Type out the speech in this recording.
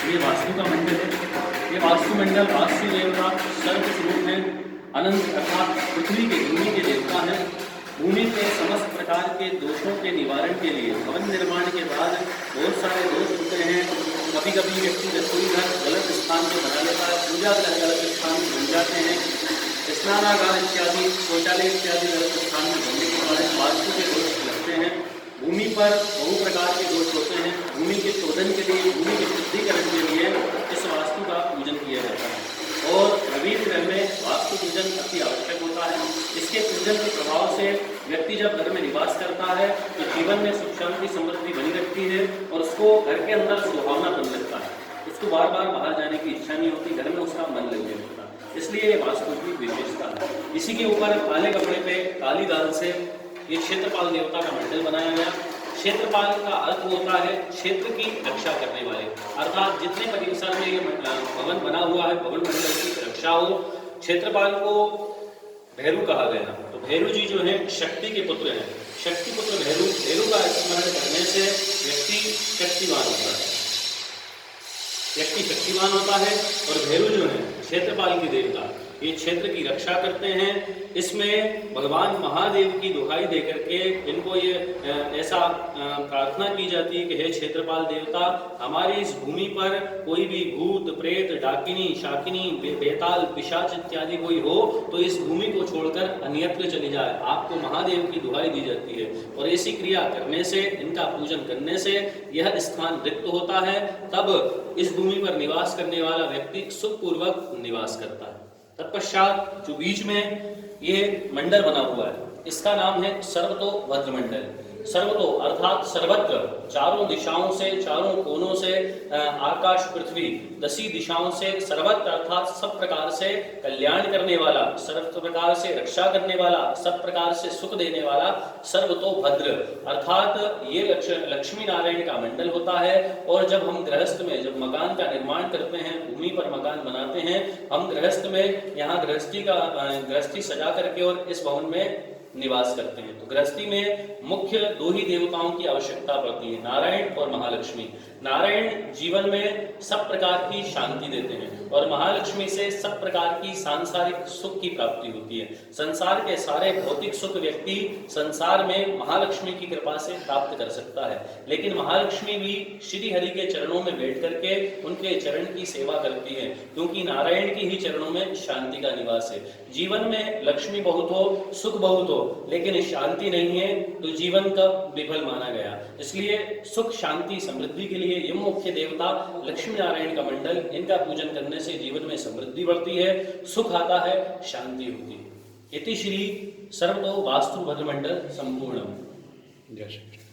ये वास्तु का मंडल है। ये वास्तु मंडल वास्तु देवता सर्वस्वरूप है। अनंत अर्थात पृथ्वी के भूमि के देवता हैं। भूमि के समस्त प्रकार के दोषों के निवारण के लिए भवन निर्माण के बाद बहुत सारे दोष होते हैं। कभी कभी व्यक्ति रसोई घर गलत स्थान पर बना लेता है, पूजा घर गलत स्थान में बन जाते हैं, स्नानागार इत्यादि शौचालय इत्यादि गलत स्थान में बनने के कारण वास्तु के दोष लगते हैं। भूमि पर बहु प्रकार के दोष होते हैं। भूमि के शोधन के लिए, भूमि के शुद्धिकरण के लिए इस वास्तु का पूजन किया जाता है और रवि ग्रह में वास्तु पूजन अति आवश्यक होता है। इसके पूजन के प्रभाव से व्यक्ति जब घर में निवास करता है तो जीवन में सुख शांति समृद्धि बनी रहती है और उसको घर के अंदर सुहावना बन लगता है। उसको बार बार बाहर जाने की इच्छा नहीं होती, घर में उसका मन लगने लगता है। इसलिए ये वास्तु की विशेषता है। इसी के ऊपर काले कपड़े पे काली दाल से ये क्षेत्रपाल देवता का मंडल बनाया गया। क्षेत्रपाल का अर्थ होता है क्षेत्र की रक्षा करने वाले, अर्थात जितने परिसर में ये भवन बना हुआ है, भवन मंडल की रक्षा हो। क्षेत्रपाल को भैरू कहा गया। तो भैरू जी जो है शक्ति के पुत्र हैं। शक्ति पुत्र भैरू, भैरू का स्मरण करने से व्यक्ति शक्तिवान होता है। व्यक्ति शक्तिवान होता है और भैरू जो है क्षेत्रपाल की देवता, ये क्षेत्र की रक्षा करते हैं। इसमें भगवान महादेव की दुहाई देकर के इनको ये ऐसा प्रार्थना की जाती है कि हे क्षेत्रपाल देवता, हमारी इस भूमि पर कोई भी भूत प्रेत डाकिनी शाकिनी बेताल पिशाच इत्यादि कोई हो तो इस भूमि को छोड़कर अन्यत्र चली जाए। आपको महादेव की दुहाई दी जाती है और ऐसी क्रिया करने से, इनका पूजन करने से यह स्थान रिक्त होता है। तब इस भूमि पर निवास करने वाला व्यक्ति सुखपूर्वक निवास करता है। तत्पश्चात जो बीच में ये मंडल बना हुआ है, इसका नाम है सर्वतो भद्र मंडल। सर्वतो अर्थात सर्वत्र, चारों दिशाओं से, चारों कोनों से, आकाश पृथ्वी 10 दिशाओं से, सर्वत्र अर्थात सब प्रकार से कल्याण करने वाला, सर्व प्रकार से रक्षा करने वाला, सब प्रकार से सुख देने वाला सर्वतो भद्र अर्थात ये लक्ष्मी नारायण का मंडल होता है। और जब हम गृहस्थ में, जब मकान का निर्माण करते हैं, भूमि पर मकान बनाते हैं, हम गृहस्थ में यहाँ गृहस्थी सजा करके और इस भवन में निवास करते हैं। तो गृहस्थी में मुख्य 2 ही देवताओं की आवश्यकता पड़ती है, नारायण और महालक्ष्मी। नारायण जीवन में सब प्रकार की शांति देते हैं और महालक्ष्मी से सब प्रकार की सांसारिक सुख की प्राप्ति होती है। संसार के सारे भौतिक सुख व्यक्ति संसार में महालक्ष्मी की कृपा से प्राप्त कर सकता है। लेकिन महालक्ष्मी भी श्री हरि के चरणों में बैठ करके उनके चरण की सेवा करती है, क्योंकि नारायण की ही चरणों में शांति का निवास है। जीवन में लक्ष्मी बहुत हो, सुख बहुत हो, लेकिन शांति नहीं है तो जीवन का विफल माना गया। इसलिए सुख शांति समृद्धि के लिए ये मुख्य देवता लक्ष्मी नारायण का मंडल, इनका पूजन करने से जीवन में समृद्धि बढ़ती है, सुख आता है, शांति होती है। इति श्री सर्वतो वास्तु भद्र मंडल संपूर्ण। जय श्री कृष्ण।